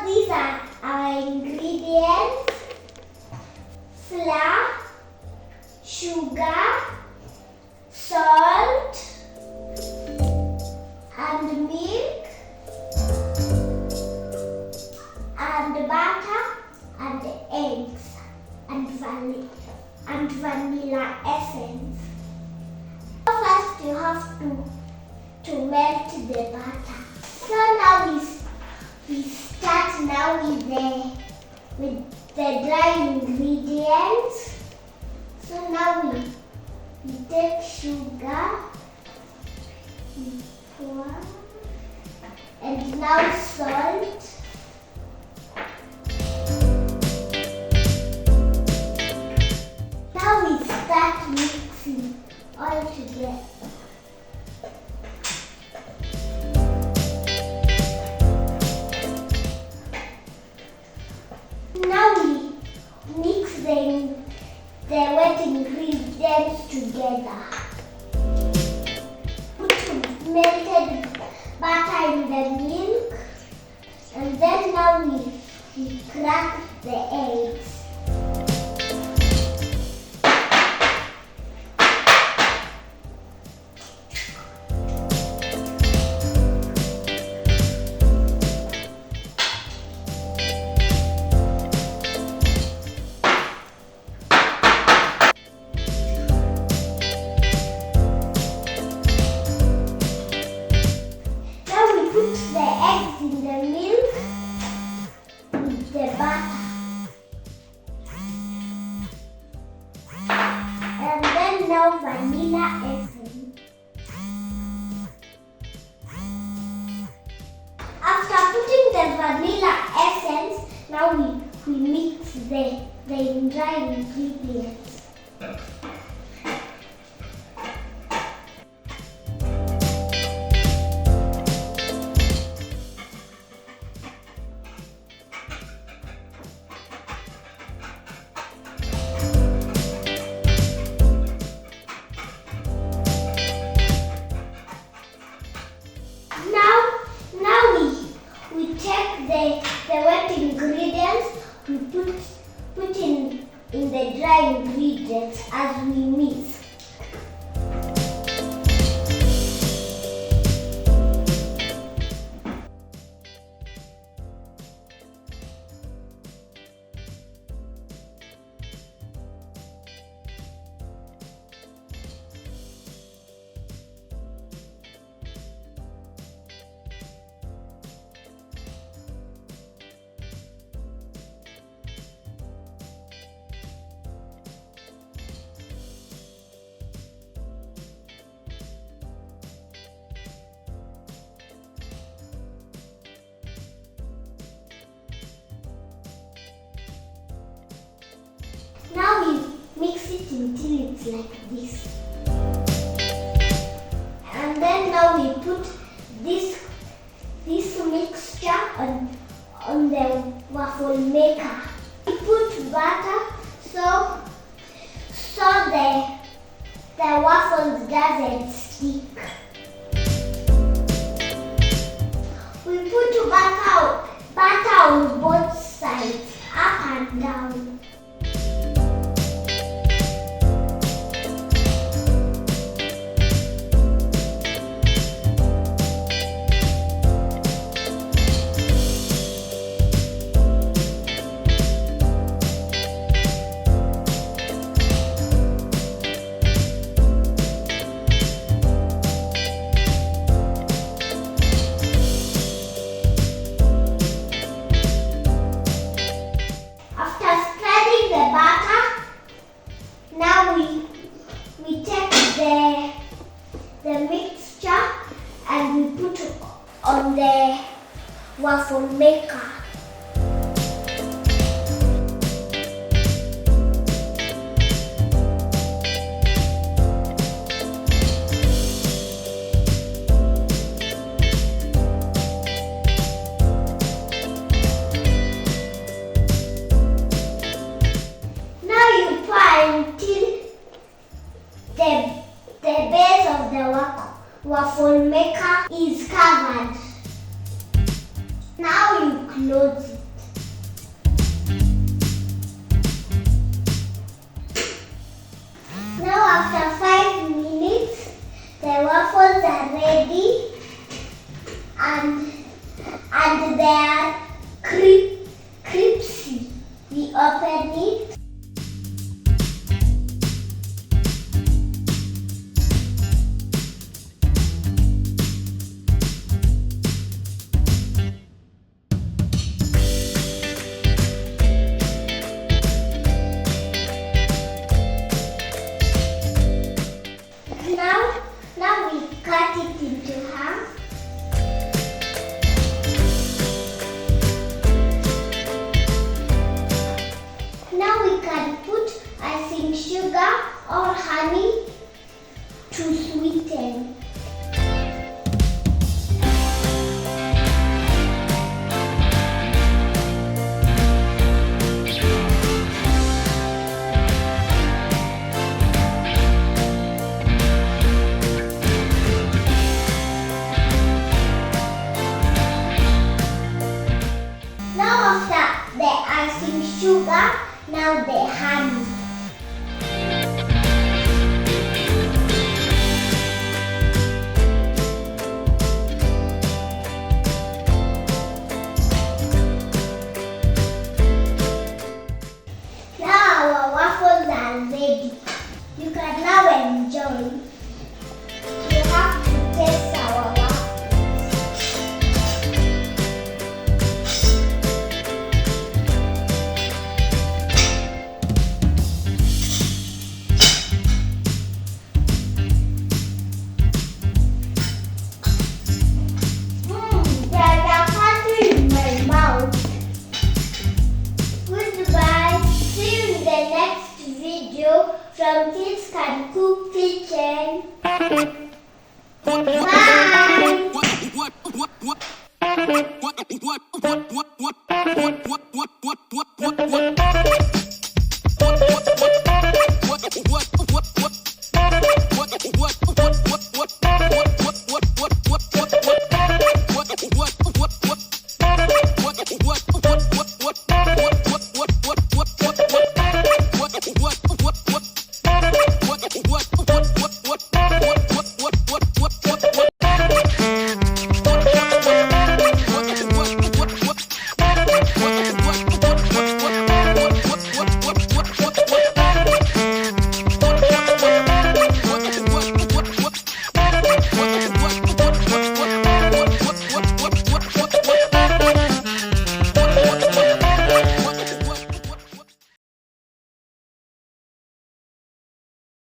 These are our ingredients: flour, sugar, salt, and milk, and butter, and eggs, and vanilla essence. First, you have to melt the butter. So now we start now with the dry ingredients. So now we take sugar, we pour, and now salt. Now we start mixing all together. Now we mix the wet ingredients together. Put melted butter in the milk, and then now we crack the eggs. Now vanilla essence. After putting the vanilla essence, now we mix the dry ingredients. The wet ingredients we put in the dry ingredients as we mix. Now we mix it until it's like this. And then now we put this mixture on the waffle maker. We put butter so the waffles doesn't stick. We put butter on both sides, up and down. after 5 minutes, the waffles are ready and they are crispy. We open it. Now we cut it into half. Now we can put icing sugar or honey to sweeten. Now after the icing sugar, now the honey. Now our waffles are ready. You can now enjoy. You have to taste our waffles. From Kids Can Cook Kitchen. Bye!